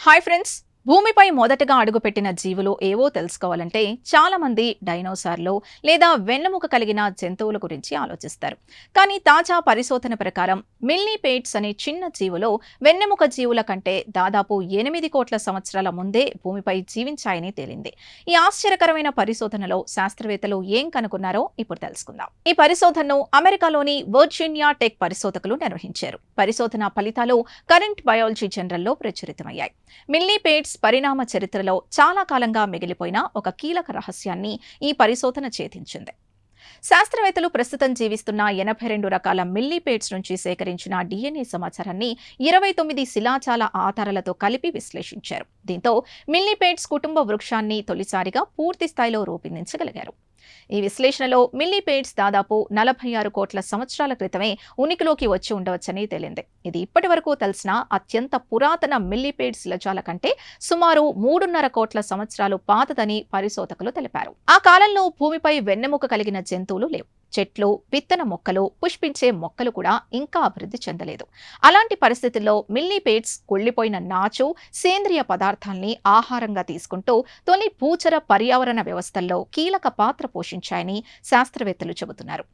Hi friends, భూమిపై మొదటగా అడుగుపెట్టిన జీవులు ఏవో తెలుసుకోవాలంటే చాలా మంది డైనోసార్లు లేదా వెన్నెముక కలిగిన జంతువుల గురించి ఆలోచిస్తారు. కానీ తాజా పరిశోధన ప్రకారం మిల్లీపేట్స్ అనే చిన్న జీవులు వెన్నెముక జీవుల కంటే దాదాపు 8 కోట్ల సంవత్సరాల ముందే భూమిపై జీవించాయని తేలింది. ఈ ఆశ్చర్యకరమైన పరిశోధనలో శాస్త్రవేత్తలు ఏం కనుగొన్నారో ఇప్పుడు తెలుసుకుందాం. ఈ పరిశోధనను అమెరికాలోని వర్జీనియా టెక్ పరిశోధకులు నిర్వహించారు. పరిశోధన ఫలితాలు కరెంట్ బయాలజీ జర్నల్లో ప్రచురితమయ్యాయి. మిల్లీపేట్స్ పరిణామ చరిత్రలో చాలా కాలంగా మిగిలిపోయిన ఒక కీలక రహస్యాన్ని ఈ పరిశోధన ఛేదించింది. శాస్త్రవేత్తలు ప్రస్తుతం జీవిస్తున్న 82 రకాల మిల్లీపేట్స్ నుంచి సేకరించిన DNA సమాచారాన్ని 29 శిలాజాల ఆధారాలతో కలిపి విశ్లేషించారు. దీంతో మిల్లీపేట్స్ కుటుంబ వృక్షాన్ని తొలిసారిగా పూర్తి స్థాయిలో రూపొందించగలిగారు. ఈ విశ్లేషణలో మిల్లీపేట్స్ దాదాపు 46 కోట్ల సంవత్సరాల క్రితమే ఉనికిలోకి వచ్చి ఉండవచ్చని తేలింది. ఇది ఇప్పటి వరకు తెలిసిన అత్యంత పురాతన మిల్లీపేట్ శిలాజాల కంటే సుమారు 3.5 కోట్ల సంవత్సరాలు పాతదని పరిశోధకులు తెలిపారు. ఆ కాలంలో భూమిపై వెన్నెముక కలిగిన జంతువులు లేవు. చెట్లు, విత్తన మొక్కలు, పుష్పించే మొక్కలు కూడా ఇంకా అభివృద్ధి చెందలేదు. అలాంటి పరిస్థితుల్లో మిల్లీపేట్స్ కుళ్లిపోయిన నాచు, సేంద్రియ పదార్థాల్ని ఆహారంగా తీసుకుంటూ తొలి భూచర పర్యావరణ వ్యవస్థల్లో కీలక పాత్ర పోషించాయని శాస్త్రవేత్తలు చెబుతున్నారు.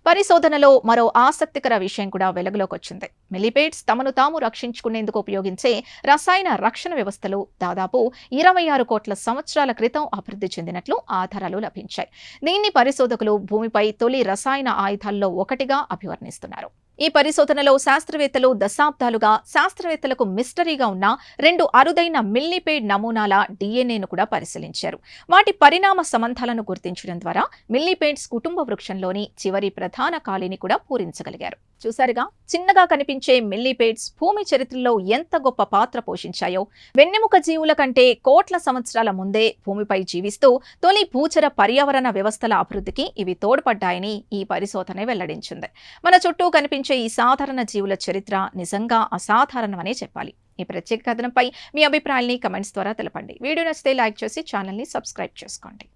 పరిశోధనలో మరో ఆసక్తికర విషయం కూడా వెలుగులోకి వచ్చింది. మిల్లీపేట్స్ తమను తాము రక్షించుకునేందుకు ఉపయోగించే రసాయన రక్షణ వ్యవస్థలు దాదాపు 26 కోట్ల సంవత్సరాల క్రితం అభివృద్ధి చెందినట్లు ఆధారాలు లభించాయి. దీన్ని పరిశోధకులు భూమిపై తొలి రసాయన ఆయుధాల్లో ఒకటిగా అభివర్ణిస్తున్నారు. ఈ పరిశోధనలో శాస్త్రవేత్తలు దశాబ్దాలుగా శాస్త్రవేత్తలకు మిస్టరీగా ఉన్న 2 అరుదైన మిల్లీపేట్ నమూనాల DNAను కూడా పరిశీలించారు. వాటి పరిణామ సంబంధాలను గుర్తించడం ద్వారా మిల్లీపేట్స్ కుటుంబ వృక్షంలోని చివరి ప్రధాన ఖాళీని కూడా పూరించగలిగారు. చూసారుగా, చిన్నగా కనిపించే మిల్లీపేట్స్ భూమి చరిత్రలో ఎంత గొప్ప పాత్ర పోషించాయో. వెన్నెముక జీవుల కంటే కోట్ల సంవత్సరాల ముందే భూమిపై జీవిస్తూ తొలి భూచర పర్యావరణ వ్యవస్థల అభివృద్ధికి ఇవి తోడ్పడ్డాయని ఈ పరిశోధన వెల్లడించింది. మన చుట్టూ కనిపించే ఈ సాధారణ జీవుల చరిత్ర నిజంగా అసాధారణమనే చెప్పాలి. ఈ ప్రత్యేక కథనంపై మీ అభిప్రాయాల్ని కమెంట్స్ ద్వారా తెలపండి. వీడియో నచ్చితే లైక్ చేసి ఛానల్ని సబ్స్క్రైబ్ చేసుకోండి.